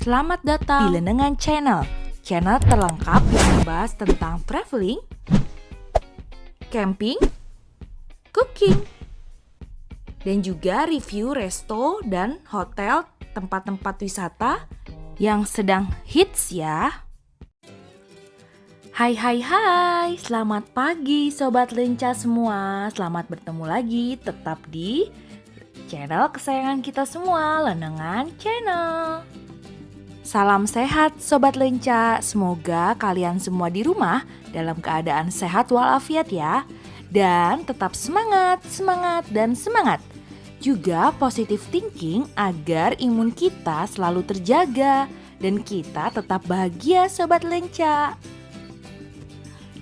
Selamat datang di Lenengan Channel, channel terlengkap yang membahas tentang traveling, camping, cooking, dan juga review resto dan hotel tempat-tempat wisata yang sedang hits ya. Hai, selamat pagi Sobat Lenca semua. Selamat bertemu lagi tetap di channel kesayangan kita semua, Lenengan Channel. Salam sehat Sobat Lenca, semoga kalian semua di rumah dalam keadaan sehat walafiat ya. Dan tetap semangat. Juga positive thinking agar imun kita selalu terjaga dan kita tetap bahagia Sobat Lenca.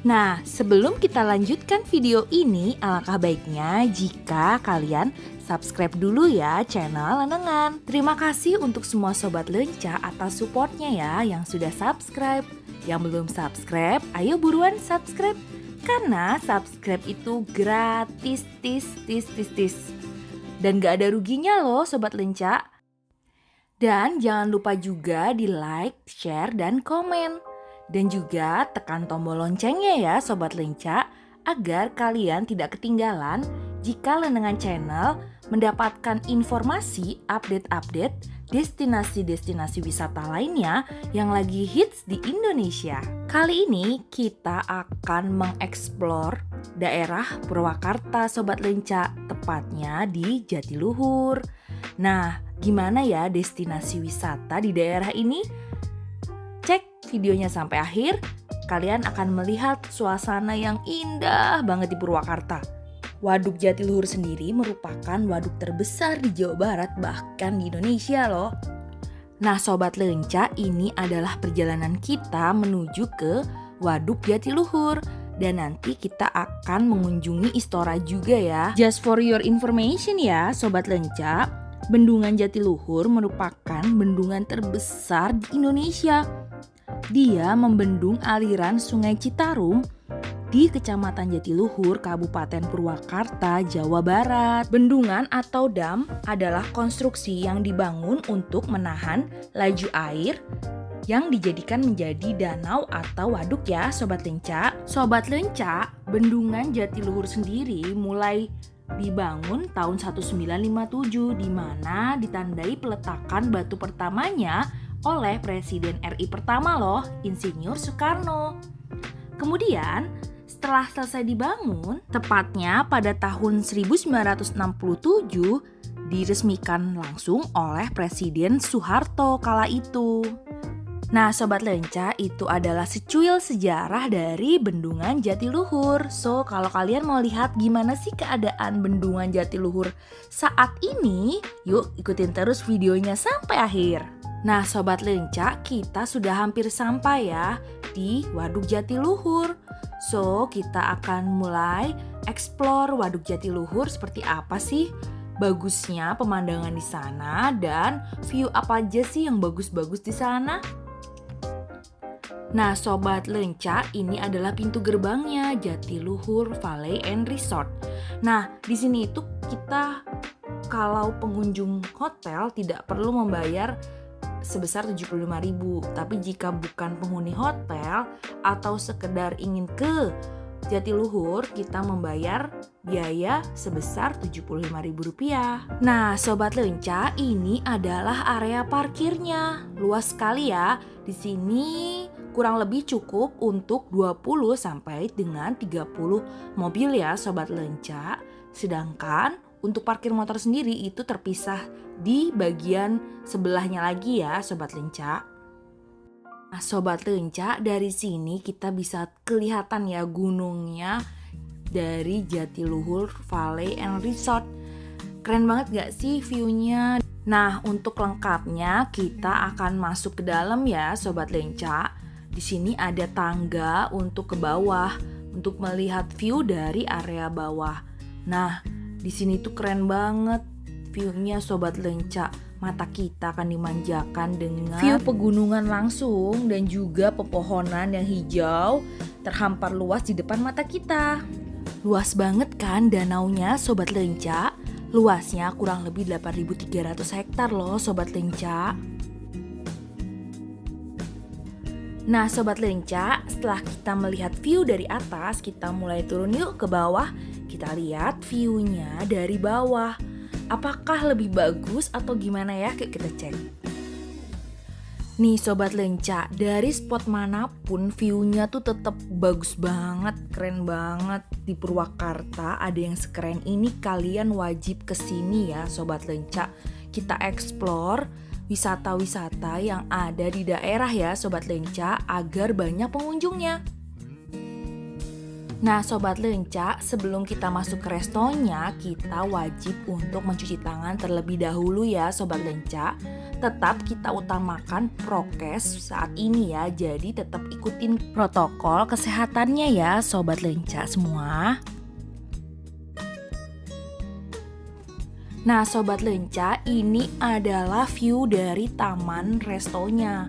Nah, sebelum kita lanjutkan video ini, alangkah baiknya jika kalian subscribe dulu ya channel Lenengan. Terima kasih untuk semua Sobat Lenca atas supportnya ya yang sudah subscribe. Yang belum subscribe, ayo buruan subscribe. Karena subscribe itu gratis, Dan gak ada ruginya loh Sobat Lenca. Dan jangan lupa juga di like, share, dan komen. Dan juga tekan tombol loncengnya ya Sobat Lenca, agar kalian tidak ketinggalan jika Lenengan Channel mendapatkan informasi update destinasi-destinasi wisata lainnya yang lagi hits di Indonesia. Kali ini kita akan mengeksplor daerah Purwakarta Sobat Lenca, tepatnya di Jatiluhur. Nah, gimana ya destinasi wisata di daerah ini? Cek videonya sampai akhir, kalian akan melihat suasana yang indah banget di Purwakarta. Waduk Jatiluhur sendiri merupakan waduk terbesar di Jawa Barat, bahkan di Indonesia loh. Nah Sobat Lenca, ini adalah perjalanan kita menuju ke Waduk Jatiluhur. Dan nanti kita akan mengunjungi Istora juga ya. Just for your information ya Sobat Lenca, Bendungan Jatiluhur merupakan bendungan terbesar di Indonesia. Dia membendung aliran Sungai Citarum di Kecamatan Jatiluhur, Kabupaten Purwakarta, Jawa Barat. Bendungan atau dam adalah konstruksi yang dibangun untuk menahan laju air yang dijadikan menjadi danau atau waduk ya Sobat Lenca. Sobat Lenca, Bendungan Jatiluhur sendiri mulai dibangun tahun 1957, di mana ditandai peletakan batu pertamanya oleh Presiden RI pertama loh, Insinyur Soekarno. Kemudian setelah selesai dibangun, tepatnya pada tahun 1967 diresmikan langsung oleh Presiden Soeharto kala itu. Nah Sobat Lenca, itu adalah secuil sejarah dari Bendungan Jatiluhur. So kalau kalian mau lihat gimana sih keadaan Bendungan Jatiluhur saat ini, yuk ikutin terus videonya sampai akhir. Nah Sobat Lenca, kita sudah hampir sampai ya di Waduk Jatiluhur. So kita akan mulai explore Waduk Jatiluhur seperti apa sih bagusnya pemandangan di sana dan view apa aja sih yang bagus-bagus di sana. Nah Sobat Lenca, ini adalah pintu gerbangnya Jatiluhur Valley and Resort. Nah di sini itu kita kalau pengunjung hotel tidak perlu membayar sebesar 75.000, tapi jika bukan penghuni hotel atau sekedar ingin ke Jatiluhur, kita membayar biaya sebesar Rp75.000. Nah Sobat Lenca, ini adalah area parkirnya, luas sekali ya. Di sini kurang lebih cukup untuk 20 sampai dengan 30 mobil ya Sobat Lenca. Sedangkan untuk parkir motor sendiri itu terpisah di bagian sebelahnya lagi ya Sobat Lenca. Nah Sobat Lenca, dari sini kita bisa kelihatan ya gunungnya dari Jatiluhur Valley and Resort. Keren banget gak sih viewnya? Nah untuk lengkapnya kita akan masuk ke dalam ya Sobat Lenca. Di sini ada tangga untuk ke bawah untuk melihat view dari area bawah. Nah di sini tuh keren banget view-nya Sobat Lenca. Mata kita akan dimanjakan dengan view pegunungan langsung dan juga pepohonan yang hijau terhampar luas di depan mata kita. Luas banget kan danaunya Sobat Lenca? Luasnya kurang lebih 8.300 hektar loh Sobat Lenca. Nah Sobat Lenca, setelah kita melihat view dari atas, kita mulai turun yuk ke bawah. Kita lihat view-nya dari bawah. Apakah lebih bagus atau gimana ya? Yuk kita cek. Nih Sobat Lenca, dari spot manapun view-nya tuh tetap bagus banget, keren banget. Di Purwakarta ada yang sekeren ini, kalian wajib kesini ya Sobat Lenca. Kita explore wisata-wisata yang ada di daerah ya Sobat Lenca agar banyak pengunjungnya. Nah Sobat Lenca, sebelum kita masuk ke restonya, kita wajib untuk mencuci tangan terlebih dahulu ya Sobat Lenca. Tetap kita utamakan prokes saat ini ya, jadi tetap ikutin protokol kesehatannya ya Sobat Lenca semua. Nah Sobat Lenca, ini adalah view dari taman restonya.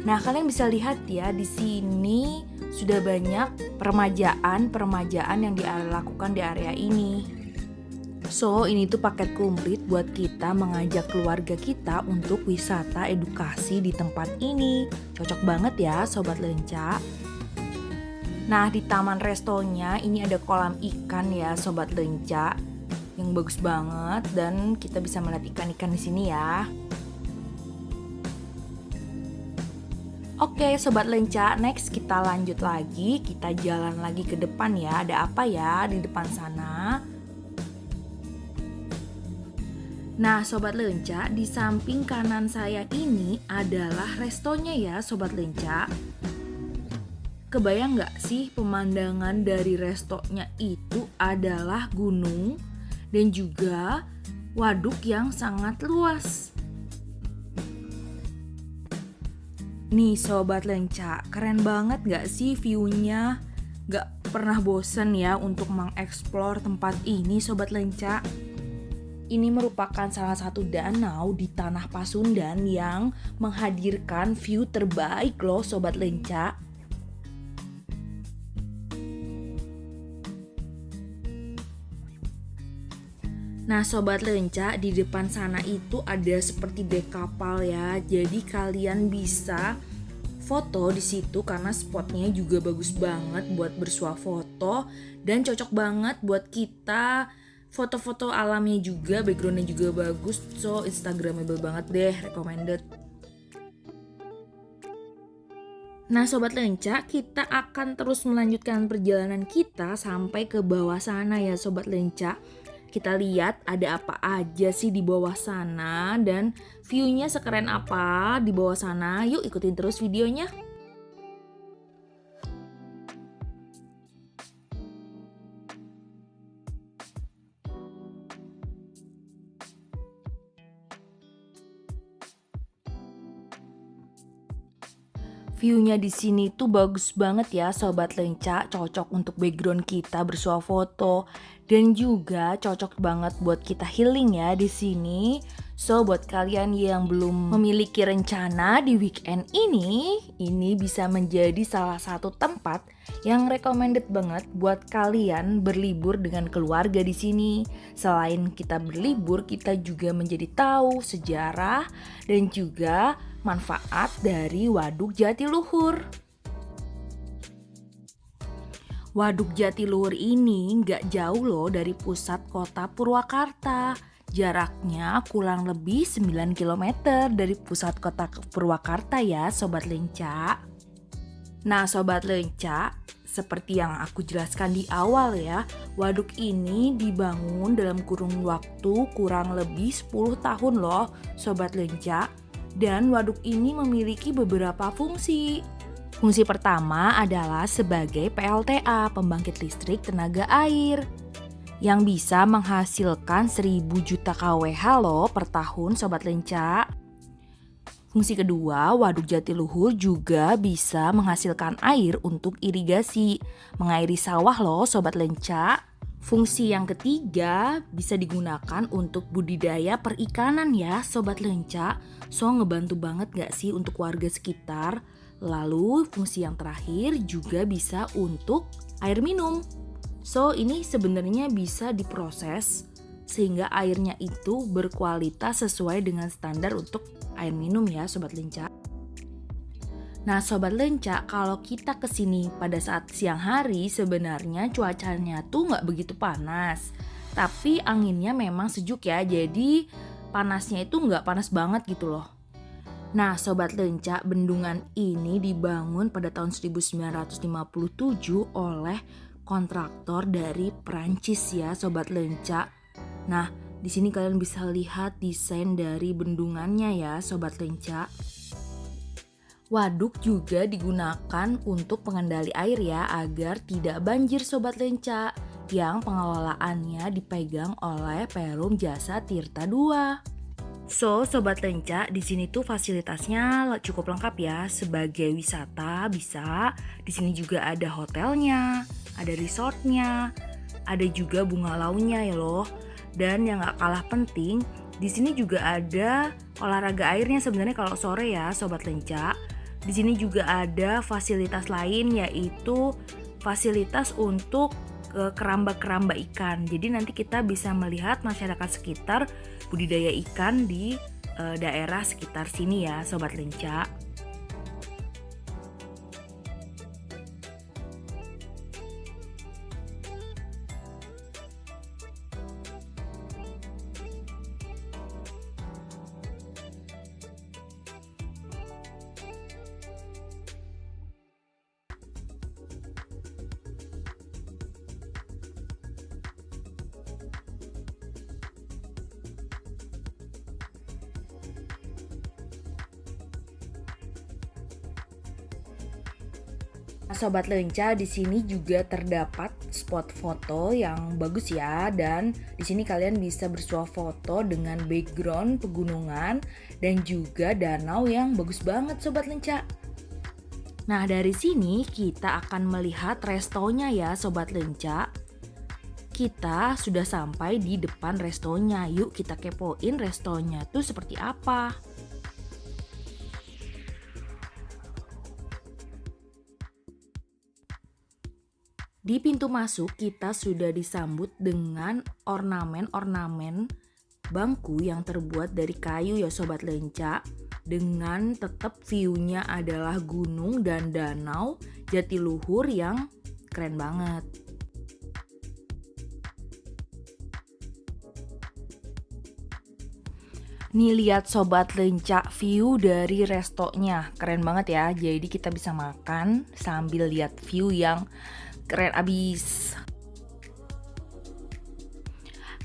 Nah kalian bisa lihat ya, di sini sudah banyak permajaan yang dilakukan di area ini. So ini tuh paket komplit buat kita mengajak keluarga kita untuk wisata edukasi di tempat ini. Cocok banget ya Sobat Lenca. Nah di taman restonya ini ada kolam ikan ya Sobat Lenca, yang bagus banget dan kita bisa melihat ikan-ikan di sini ya. Oke Sobat Lenca, next kita lanjut lagi, kita jalan lagi ke depan ya. Ada apa ya di depan sana? Nah Sobat Lenca, di samping kanan saya ini adalah restonya ya Sobat Lenca. Kebayang gak sih pemandangan dari restonya itu adalah gunung dan juga waduk yang sangat luas. Nih Sobat Lenca, keren banget gak sih view-nya? Gak pernah bosen ya untuk mengeksplor tempat ini Sobat Lenca. Ini merupakan salah satu danau di Tanah Pasundan yang menghadirkan view terbaik loh Sobat Lenca. Nah Sobat Lenca, di depan sana itu ada seperti dek kapal ya. Jadi kalian bisa foto di situ karena spotnya juga bagus banget buat bersuah foto dan cocok banget buat kita foto-foto alamnya juga, backgroundnya juga bagus. So instagramable banget deh, recommended. Nah Sobat Lenca, kita akan terus melanjutkan perjalanan kita sampai ke bawah sana ya Sobat Lenca. Kita lihat ada apa aja sih di bawah sana dan view-nya sekeren apa di bawah sana. Yuk ikutin terus videonya. View-nya di sini tuh bagus banget ya Sobat Lenca, cocok untuk background kita bersuah foto dan juga cocok banget buat kita healing ya di sini. So buat kalian yang belum memiliki rencana di weekend ini bisa menjadi salah satu tempat yang recommended banget buat kalian berlibur dengan keluarga di sini. Selain kita berlibur, kita juga menjadi tahu sejarah dan juga manfaat dari Waduk Jatiluhur. Waduk Jatiluhur ini nggak jauh loh dari pusat kota Purwakarta. Jaraknya kurang lebih 9 km dari pusat kota Purwakarta ya Sobat Lenca. Nah Sobat Lenca, seperti yang aku jelaskan di awal ya, waduk ini dibangun dalam kurun waktu kurang lebih 10 tahun loh Sobat Lenca. Dan waduk ini memiliki beberapa fungsi. Fungsi pertama adalah sebagai PLTA, pembangkit listrik tenaga air, yang bisa menghasilkan 1000 juta kWh loh per tahun Sobat Lenca. Fungsi kedua, Waduk Jatiluhur juga bisa menghasilkan air untuk irigasi, mengairi sawah loh Sobat Lenca. Fungsi yang ketiga bisa digunakan untuk budidaya perikanan ya Sobat Lenca. So ngebantu banget gak sih untuk warga sekitar. Lalu fungsi yang terakhir juga bisa untuk air minum. So ini sebenarnya bisa diproses sehingga airnya itu berkualitas sesuai dengan standar untuk air minum ya Sobat Lenca. Nah Sobat Lenca, kalau kita kesini pada saat siang hari sebenarnya cuacanya tuh nggak begitu panas. Tapi anginnya memang sejuk ya, jadi panasnya itu nggak panas banget gitu loh. Nah Sobat Lenca, bendungan ini dibangun pada tahun 1957 oleh kontraktor dari Prancis ya Sobat Lenca. Nah di sini kalian bisa lihat desain dari bendungannya ya Sobat Lenca. Waduk juga digunakan untuk pengendali air ya agar tidak banjir Sobat Lenca yang pengelolaannya dipegang oleh Perum Jasa Tirta II. So, Sobat Lenca, di sini tuh fasilitasnya cukup lengkap ya. Sebagai wisata bisa, di sini juga ada hotelnya, ada resortnya, ada juga bunga launya ya loh. Dan yang gak kalah penting, di sini juga ada olahraga airnya sebenarnya kalau sore ya Sobat Lenca. Di sini juga ada fasilitas lain yaitu fasilitas untuk keramba-keramba ikan. Jadi nanti kita bisa melihat masyarakat sekitar budidaya ikan di daerah sekitar sini ya Sobat Lenca. Sobat Lenca, di sini juga terdapat spot foto yang bagus ya, dan di sini kalian bisa bersuah foto dengan background pegunungan dan juga danau yang bagus banget Sobat Lenca. Nah dari sini kita akan melihat restonya ya Sobat Lenca. Kita sudah sampai di depan restonya, yuk kita kepoin restonya tuh seperti apa. Di pintu masuk kita sudah disambut dengan ornamen-ornamen bangku yang terbuat dari kayu ya Sobat Lenca. Dengan tetap view-nya adalah gunung dan danau Jatiluhur yang keren banget. Nih lihat Sobat Lenca view dari restonya, keren banget ya. Jadi kita bisa makan sambil lihat view yang keren abis.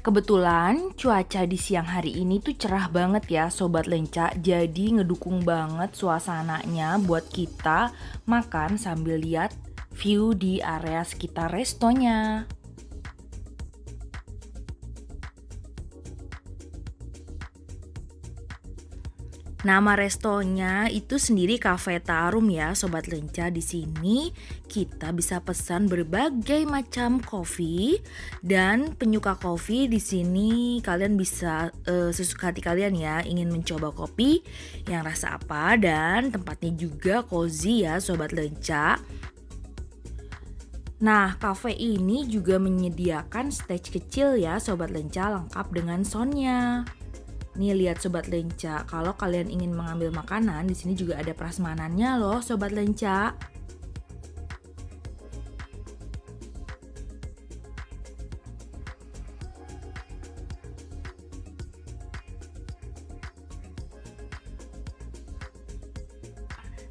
Kebetulan cuaca di siang hari ini tuh cerah banget ya Sobat Lenca. Jadi ngedukung banget suasananya buat kita makan sambil lihat view di area sekitar restonya. Nama restonya itu sendiri Cafe Tarum ya Sobat Lenca. Di sini kita bisa pesan berbagai macam kopi, dan penyuka kopi di sini kalian bisa sesuka hati kalian ya ingin mencoba kopi yang rasa apa, dan tempatnya juga cozy ya Sobat Lenca. Nah, cafe ini juga menyediakan stage kecil ya Sobat Lenca, lengkap dengan soundnya. Nih lihat Sobat Lenca, kalau kalian ingin mengambil makanan, di sini juga ada prasmanannya loh Sobat Lenca.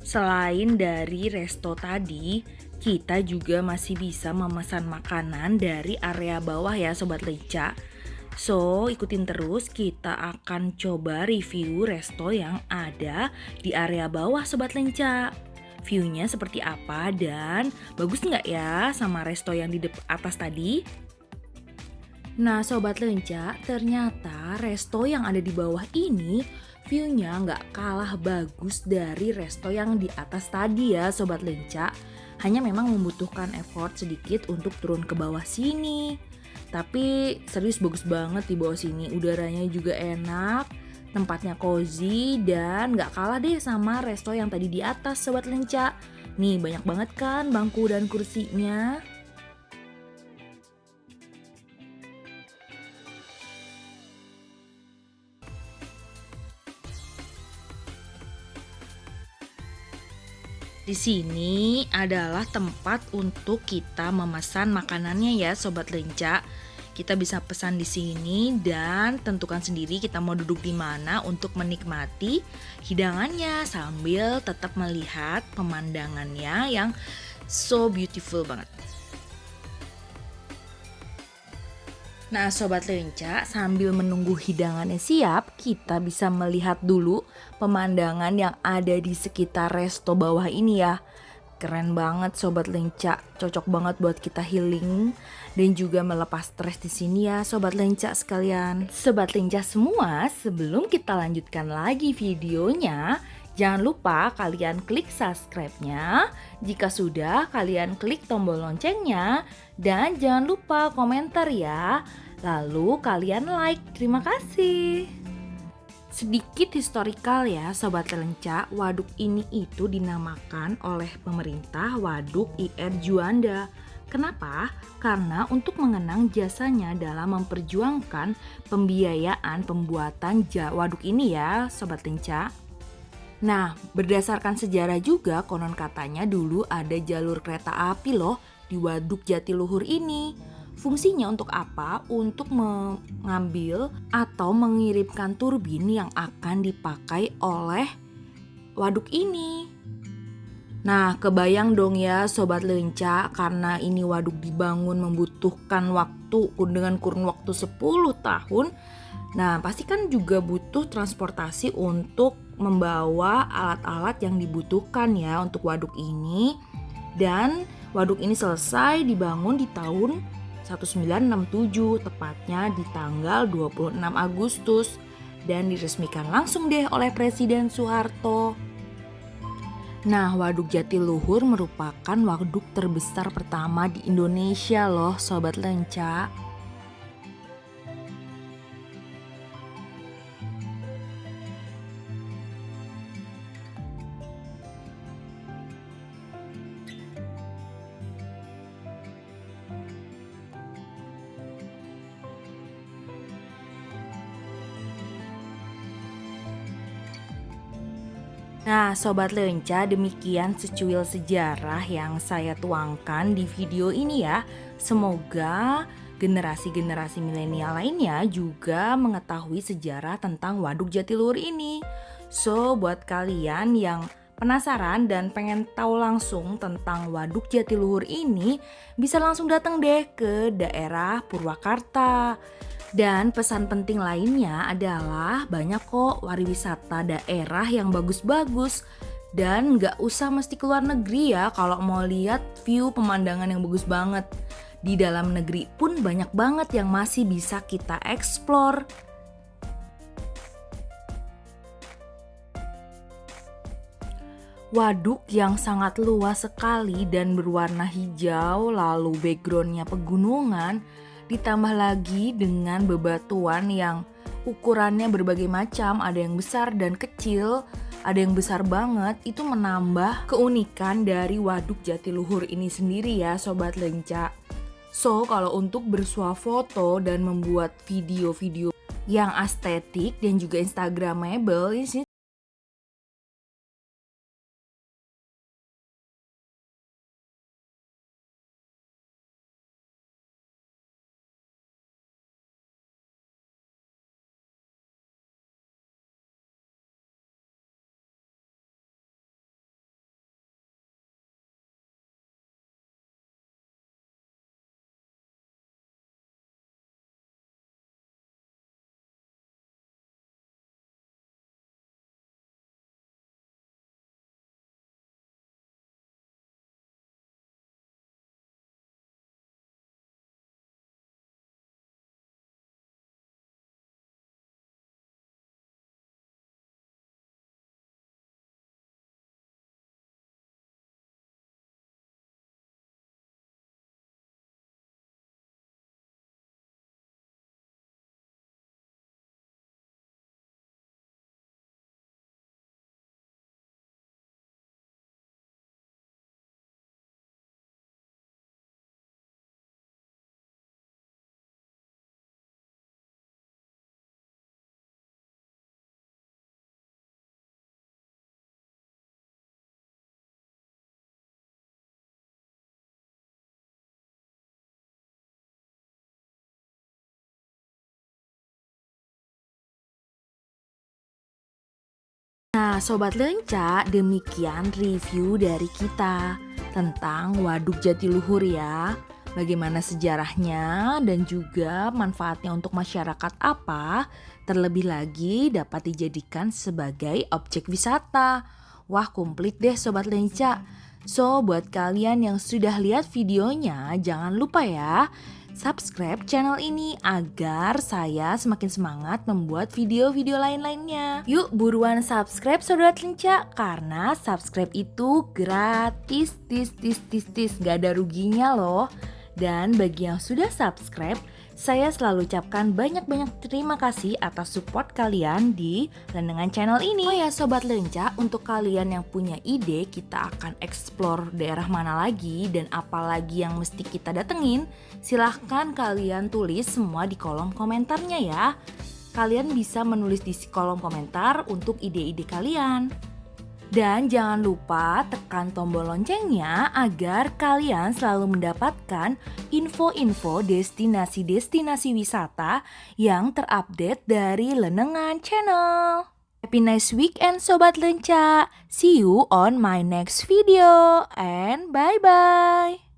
Selain dari resto tadi, kita juga masih bisa memesan makanan dari area bawah ya Sobat Lenca. So, ikutin terus, kita akan coba review resto yang ada di area bawah Sobat Lenca. View-nya seperti apa dan bagus nggak ya sama resto yang di atas tadi? Nah Sobat Lenca, ternyata resto yang ada di bawah ini view-nya nggak kalah bagus dari resto yang di atas tadi ya Sobat Lenca. Hanya memang membutuhkan effort sedikit untuk turun ke bawah sini. Tapi serius bagus banget di bawah sini, udaranya juga enak, tempatnya cozy, dan gak kalah deh sama resto yang tadi di atas Sobat Lenca. Nih banyak banget kan bangku dan kursinya. Di sini adalah tempat untuk kita memesan makanannya ya Sobat Lenca. Kita bisa pesan di sini dan tentukan sendiri kita mau duduk di mana untuk menikmati hidangannya sambil tetap melihat pemandangannya yang so beautiful banget. Nah Sobat Lenca, sambil menunggu hidangannya siap, kita bisa melihat dulu pemandangan yang ada di sekitar resto bawah ini ya. Keren banget Sobat Lenca, cocok banget buat kita healing dan juga melepas stres di sini ya Sobat Lenca sekalian. Sobat Lenca semua, sebelum kita lanjutkan lagi videonya, jangan lupa kalian klik subscribe-nya. Jika sudah, kalian klik tombol loncengnya dan jangan lupa komentar ya. Lalu kalian like. Terima kasih. Sedikit historikal ya Sobat Lenca, waduk ini itu dinamakan oleh pemerintah Waduk IR Juanda. Kenapa? Karena untuk mengenang jasanya dalam memperjuangkan pembiayaan pembuatan waduk ini ya Sobat Lenca. Nah, berdasarkan sejarah juga konon katanya dulu ada jalur kereta api loh di Waduk Jatiluhur ini. Fungsinya untuk apa? Untuk mengambil atau mengirimkan turbin yang akan dipakai oleh waduk ini. Nah, kebayang dong ya Sobat Lenca, karena ini waduk dibangun membutuhkan waktu dengan kurun waktu 10 tahun. Nah, pasti kan juga butuh transportasi untuk membawa alat-alat yang dibutuhkan ya untuk waduk ini. Dan waduk ini selesai dibangun di tahun 1967, tepatnya di tanggal 26 Agustus dan diresmikan langsung deh oleh Presiden Soeharto. Nah, Waduk Jatiluhur merupakan waduk terbesar pertama di Indonesia loh Sobat Lenca. Nah Sobat Lenca, demikian secuil sejarah yang saya tuangkan di video ini ya. Semoga generasi-generasi milenial lainnya juga mengetahui sejarah tentang Waduk Jatiluhur ini. So buat kalian yang penasaran dan pengen tahu langsung tentang Waduk Jatiluhur ini, bisa langsung datang deh ke daerah Purwakarta. Dan pesan penting lainnya adalah banyak kok wariwisata daerah yang bagus-bagus. Dan gak usah mesti keluar negeri ya kalau mau lihat view pemandangan yang bagus banget. Di dalam negeri pun banyak banget yang masih bisa kita explore. Waduk yang sangat luas sekali dan berwarna hijau, lalu backgroundnya pegunungan, ditambah lagi dengan bebatuan yang ukurannya berbagai macam, ada yang besar dan kecil, ada yang besar banget. Itu menambah keunikan dari Waduk Jatiluhur ini sendiri ya Sobat Lenca. So kalau untuk bersuah foto dan membuat video-video yang estetik dan juga instagramable, ini Nah, Sobat Lenca, demikian review dari kita tentang Waduk Jatiluhur ya. Bagaimana sejarahnya dan juga manfaatnya untuk masyarakat apa, terlebih lagi dapat dijadikan sebagai objek wisata. Wah, komplit deh Sobat Lenca. So, buat kalian yang sudah lihat videonya, jangan lupa ya subscribe channel ini agar saya semakin semangat membuat video-video lain-lainnya. Yuk buruan subscribe Sobat Lenca, karena subscribe itu gratis, gak ada ruginya loh. Dan bagi yang sudah subscribe, saya selalu ucapkan banyak-banyak terima kasih atas support kalian di Lenengan channel ini. Oh ya Sobat Lenca, untuk kalian yang punya ide kita akan explore daerah mana lagi dan apalagi yang mesti kita datengin, silahkan kalian tulis semua di kolom komentarnya ya. Kalian bisa menulis di kolom komentar untuk ide-ide kalian. Dan jangan lupa tekan tombol loncengnya agar kalian selalu mendapatkan info-info destinasi-destinasi wisata yang terupdate dari Lenengan Channel. Happy nice weekend Sobat Lenca. See you on my next video and bye-bye.